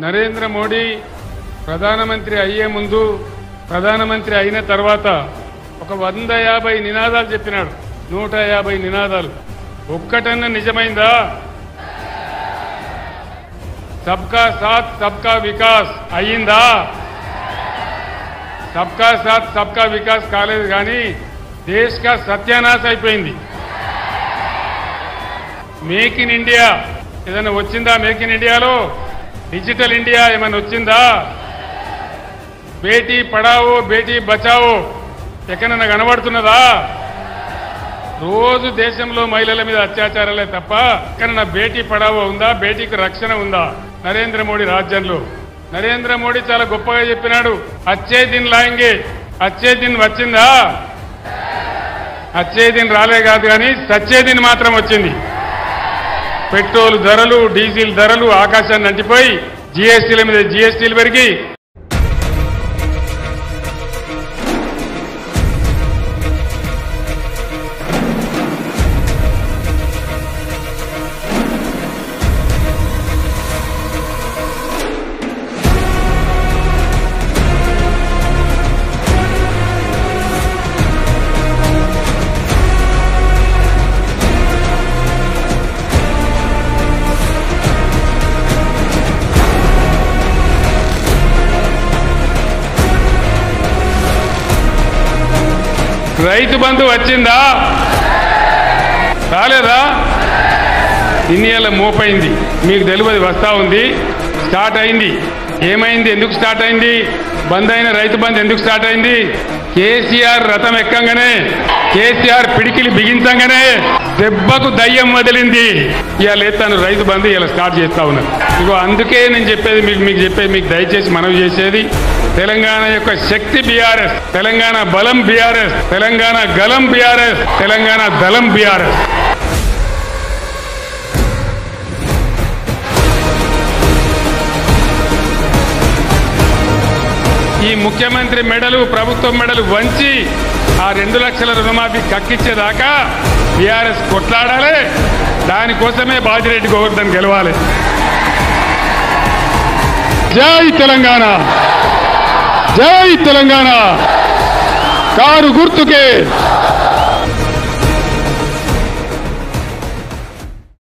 నరేంద్ర మోడీ ప్రధానమంత్రి అయ్యే ముందు ప్రధానమంత్రి అయిన తర్వాత ఒక 150 నినాదాలు చెప్పినాడు. 150 నినాదాలు ఒక్కటన్నా నిజమైందా? సబ్కా సాత్ సబ్కా వికాస్ అయ్యిందా? సబ్కా సాత్ సబ్కా వికాస్ కాలేదు, కానీ దేశ్ కా సత్యానాశ అయిపోయింది. మేక్ ఇన్ ఇండియా ఏదైనా వచ్చిందా? మేక్ ఇన్ ఇండియాలో డిజిటల్ ఇండియా ఏమైనా వచ్చిందా? బేటీ పడావో బేటీ బచావో ఎక్కడన్నా కనబడుతున్నదా? రోజు దేశంలో మహిళల మీద అత్యాచారాలే తప్ప ఎక్కడన్నా బేటీ పడావో ఉందా? బేటీకి రక్షణ ఉందా? నరేంద్ర మోడీ రాజ్యంలో నరేంద్ర మోడీ చాలా గొప్పగా చెప్పినాడు, అచ్చే దిన్ లాయింగే. అచ్చే దిన్ వచ్చిందా? అచ్చే దిన్ రాలే కాదు, కానీ సచ్చే దిన్ మాత్రం వచ్చింది. పెట్రోల్ ధరలు, డీజిల్ ధరలు ఆకాశాన్ని అంటిపోయి జీఎస్టీల మీద జీఎస్టీలు పెరిగి రైతు బంధు వచ్చిందా? రాలేదా? ఇన్ని ఏళ్ళ మోపైంది, మీకు తెలియదు. వస్తా ఉంది, స్టార్ట్ అయింది. ఏమైంది? ఎందుకు స్టార్ట్ అయింది? బంద్ అయిన రైతు బంధు ఎందుకు స్టార్ట్ అయింది? కేసీఆర్ రథం ఎక్కంగానే, కేసీఆర్ పిడికిలి బిగించంగానే దెబ్బకు దయ్యం వదిలింది. ఇవాళ ఎత్తాను రైతు బంధు ఇలా స్టార్ట్ చేస్తా ఉన్నారు. ఇగో అందుకే నేను చెప్పేది మీకు దయచేసి మనవి చేసేది, తెలంగాణ యొక్క శక్తి బీఆర్ఎస్, తెలంగాణ బలం బీఆర్ఎస్, తెలంగాణ గలం బీఆర్ఎస్, తెలంగాణ దళం బీఆర్ఎస్. ఈ ముఖ్యమంత్రి మెడలు, ప్రభుత్వం మెడలు వంచి ఆ 2 లక్షల రుణమాఫీ కక్కిచ్చేదాకా బీఆర్ఎస్ కొట్లాడాలి. దానికోసమే బాజిరెడ్డి గోవర్ధన్ గెలవాలి. జై తెలంగాణ, జై తెలంగాణ. కారు గుర్తుకే